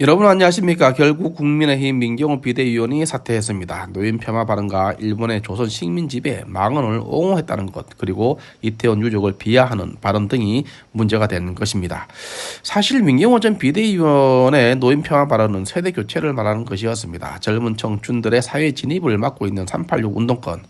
여러분 안녕하십니까. 결국 국민의힘 민경호 비대위원이 사퇴했습니다. 노인 폄하 발언과 일본의 조선 식민 지배 망언을 옹호했다는 것, 그리고 이태원 유족을 비하하는 발언 등이 문제가 된 것입니다. 사실 민경호 전 비대위원의 노인 폄하 발언은 세대 교체를 말하는 것이었습니다. 젊은 청춘들의 사회 진입을 막고 있는 386 운동권,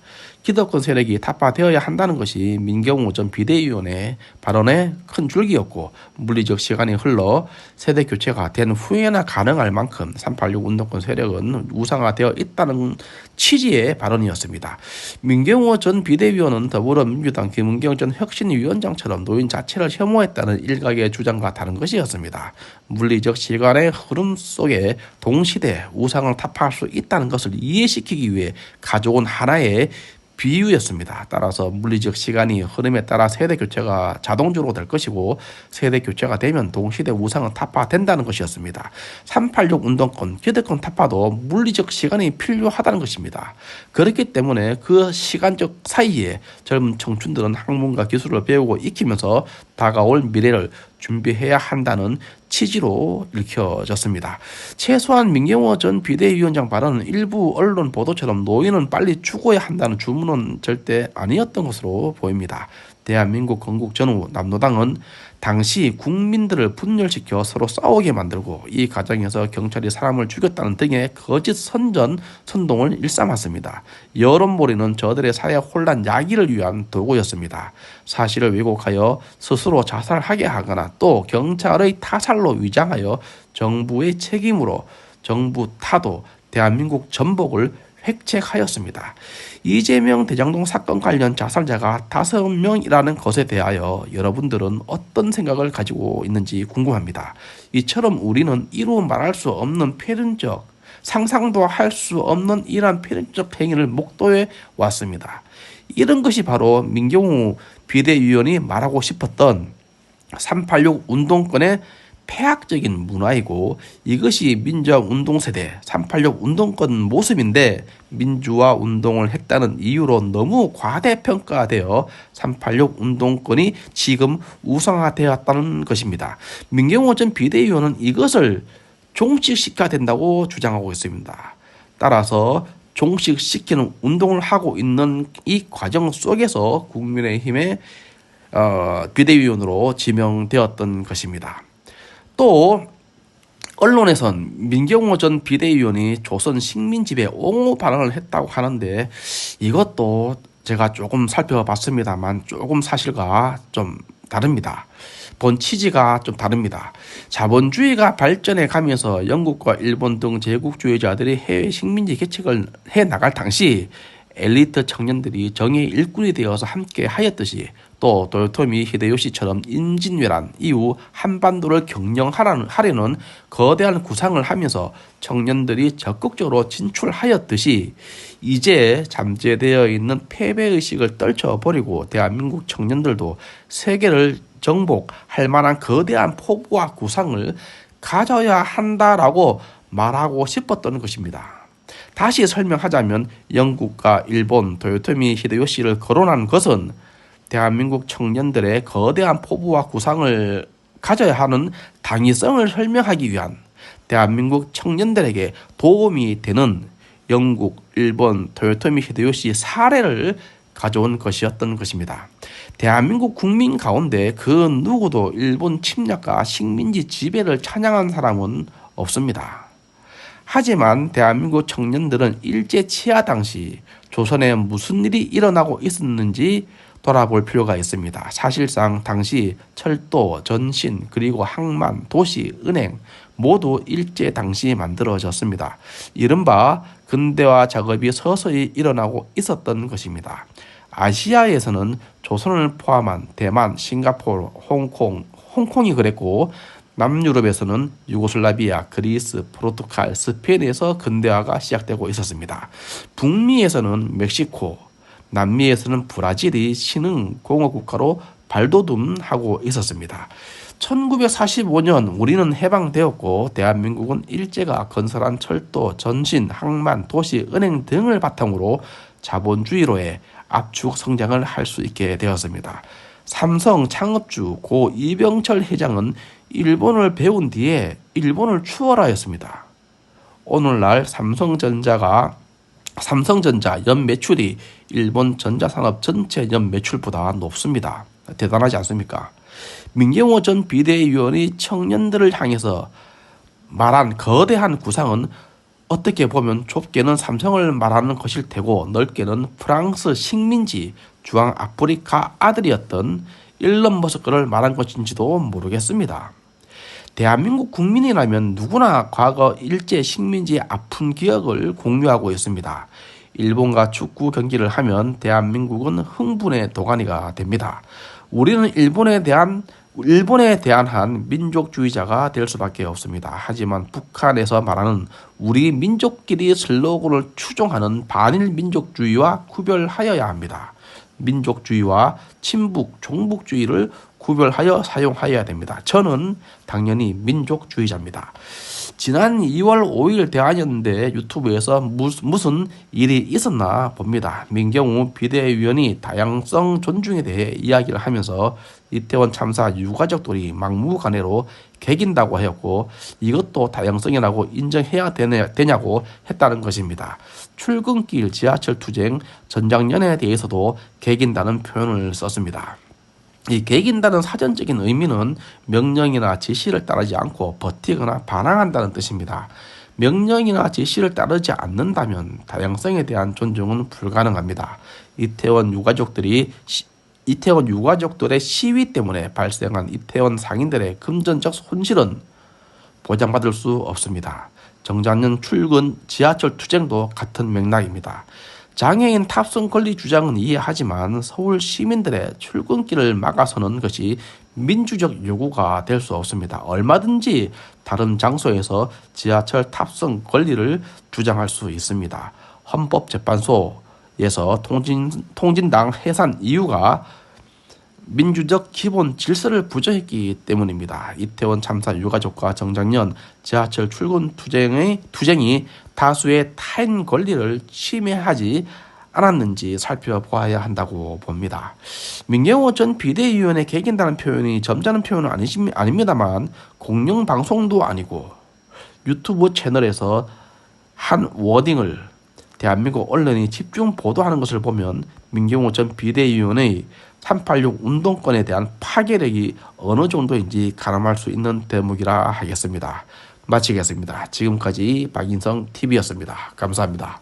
기득권 세력이 타파되어야 한다는 것이 민경호 전 비대위원의 발언의 큰 줄기였고, 물리적 시간이 흘러 세대 교체가 된 후에나 가능할 만큼 386 운동권 세력은 우상화되어 있다는 취지의 발언이었습니다. 민경호 전 비대위원은 더불어민주당 김은경 전 혁신위원장처럼 노인 자체를 혐오했다는 일각의 주장과 다른 것이었습니다. 물리적 시간의 흐름 속에 동시대 우상을 타파할 수 있다는 것을 이해시키기 위해 가져온 하나의 비유였습니다. 따라서 물리적 시간이 흐름에 따라 세대 교체가 자동적으로 될 것이고, 세대 교체가 되면 동시대 우상은 타파된다는 것이었습니다. 386 운동권, 기득권 타파도 물리적 시간이 필요하다는 것입니다. 그렇기 때문에 그 시간적 사이에 젊은 청춘들은 학문과 기술을 배우고 익히면서 다가올 미래를 준비해야 한다는 취지로 읽혀졌습니다. 최소한 민경호 전 비대위원장 발언은 일부 언론 보도처럼 노인은 빨리 죽어야 한다는 주문은 절대 아니었던 것으로 보입니다. 대한민국 건국 전후 남노당은 당시 국민들을 분열시켜 서로 싸우게 만들고, 이 과정에서 경찰이 사람을 죽였다는 등의 거짓 선동을 일삼았습니다. 여론몰이는 저들의 사회 혼란 야기를 위한 도구였습니다. 사실을 왜곡하여 스스로 자살하게 하거나 또 경찰의 타살로 위장하여 정부의 책임으로 정부 타도, 대한민국 전복을 획책하였습니다. 이재명 대장동 사건 관련 자살자가 5명이라는 것에 대하여 여러분들은 어떤 생각을 가지고 있는지 궁금합니다. 이처럼 우리는 이루 말할 수 없는 필연적, 상상도 할 수 없는 이러한 필연적 행위를 목도해 왔습니다. 이런 것이 바로 민경호 비대위원이 말하고 싶었던 386 운동권의 폐악적인 문화이고, 이것이 민주화 운동 세대 386 운동권 모습인데, 민주화 운동을 했다는 이유로 너무 과대평가되어 386 운동권이 지금 우상화되었다는 것입니다. 민경호 전 비대위원은 이것을 종식시켜야 된다고 주장하고 있습니다. 따라서 종식시키는 운동을 하고 있는 이 과정 속에서 국민의힘의 비대위원으로 지명되었던 것입니다. 또 언론에선 민경호 전 비대위원이 조선 식민지배 옹호 발언을 했다고 하는데, 이것도 제가 조금 살펴봤습니다만 조금 사실과 좀 다릅니다. 본 취지가 좀 다릅니다. 자본주의가 발전해 가면서 영국과 일본 등 제국주의자들이 해외 식민지 개척을 해 나갈 당시 엘리트 청년들이 정의의 일꾼이 되어서 함께 하였듯이, 또 도요토미 히데요시처럼 임진왜란 이후 한반도를 경영하려는 거대한 구상을 하면서 청년들이 적극적으로 진출하였듯이, 이제 잠재되어 있는 패배의식을 떨쳐버리고 대한민국 청년들도 세계를 정복할 만한 거대한 포부와 구상을 가져야 한다라고 말하고 싶었던 것입니다. 다시 설명하자면 영국과 일본 도요토미 히데요시를 거론한 것은 대한민국 청년들의 거대한 포부와 구상을 가져야 하는 당위성을 설명하기 위한, 대한민국 청년들에게 도움이 되는 영국, 일본 도요토미 히데요시 사례를 가져온 것이었던 것입니다. 대한민국 국민 가운데 그 누구도 일본 침략과 식민지 지배를 찬양한 사람은 없습니다. 하지만 대한민국 청년들은 일제 치하 당시 조선에 무슨 일이 일어나고 있었는지 돌아볼 필요가 있습니다. 사실상 당시 철도, 전신, 그리고 항만, 도시, 은행 모두 일제 당시 만들어졌습니다. 이른바 근대화 작업이 서서히 일어나고 있었던 것입니다. 아시아에서는 조선을 포함한 대만, 싱가포르, 홍콩이 그랬고, 남유럽에서는 유고슬라비아, 그리스, 포르투갈, 스페인에서 근대화가 시작되고 있었습니다. 북미에서는 멕시코, 남미에서는 브라질이 신흥 공화국가로 발돋움하고 있었습니다. 1945년 우리는 해방되었고, 대한민국은 일제가 건설한 철도, 전신, 항만, 도시, 은행 등을 바탕으로 자본주의로의 압축 성장을 할 수 있게 되었습니다. 삼성 창업주 고 이병철 회장은 일본을 배운 뒤에 일본을 추월하 했습니다. 오늘날 삼성전자 연 매출이 일본 전자산업 전체 연 매출보다 높습니다. 대단하지 않습니까? 민경호 전 비대위원이 청년들을 향해서 말한 거대한 구상은 어떻게 보면 좁게는 삼성을 말하는 것일 테고 넓게는 프랑스 식민지 중앙 아프리카 아들이었던 일론 머스크를 말한 것인지도 모르겠습니다. 대한민국 국민이라면 누구나 과거 일제 식민지의 아픈 기억을 공유하고 있습니다. 일본과 축구 경기를 하면 대한민국은 흥분의 도가니가 됩니다. 우리는 일본에 대한 한 민족주의자가 될 수밖에 없습니다. 하지만 북한에서 말하는 우리 민족끼리 슬로건을 추종하는 반일 민족주의와 구별하여야 합니다. 민족주의와 친북, 종북주의를 구별하여 사용하여야 됩니다. 저는 당연히 민족주의자입니다. 지난 2월 5일 대한연대 유튜브에서 무슨 일이 있었나 봅니다. 민경우 비대위원이 다양성 존중에 대해 이야기를 하면서 이태원 참사 유가족들이 막무가내로 개긴다고 하였고 이것도 다양성이라고 인정해야 되냐고 했다는 것입니다. 출근길 지하철 투쟁 전작년에 대해서도 개긴다는 표현을 썼습니다. 이 개긴다는 사전적인 의미는 명령이나 지시를 따르지 않고 버티거나 반항한다는 뜻입니다. 명령이나 지시를 따르지 않는다면 다양성에 대한 존중은 불가능합니다. 이태원 유가족들의 시위 때문에 발생한 이태원 상인들의 금전적 손실은 보장받을 수 없습니다. 정작년 출근 지하철 투쟁도 같은 맥락입니다. 장애인 탑승 권리 주장은 이해하지만 서울 시민들의 출근길을 막아서는 것이 민주적 요구가 될 수 없습니다. 얼마든지 다른 장소에서 지하철 탑승 권리를 주장할 수 있습니다. 헌법재판소에서 통진당 해산 이유가 민주적 기본 질서를 부정했기 때문입니다. 이태원 참사 유가족과 정작년 지하철 출근 투쟁이 다수의 타인 권리를 침해하지 않았는지 살펴보아야 한다고 봅니다. 민경호 전 비대위원의 개긴다는 표현이 점잖은 표현은 아닙니다만 공영방송도 아니고 유튜브 채널에서 한 워딩을 대한민국 언론이 집중 보도하는 것을 보면 민경호 전 비대위원의 386 운동권에 대한 파괴력이 어느 정도인지 가늠할 수 있는 대목이라 하겠습니다. 마치겠습니다. 지금까지 박인성 TV였습니다. 감사합니다.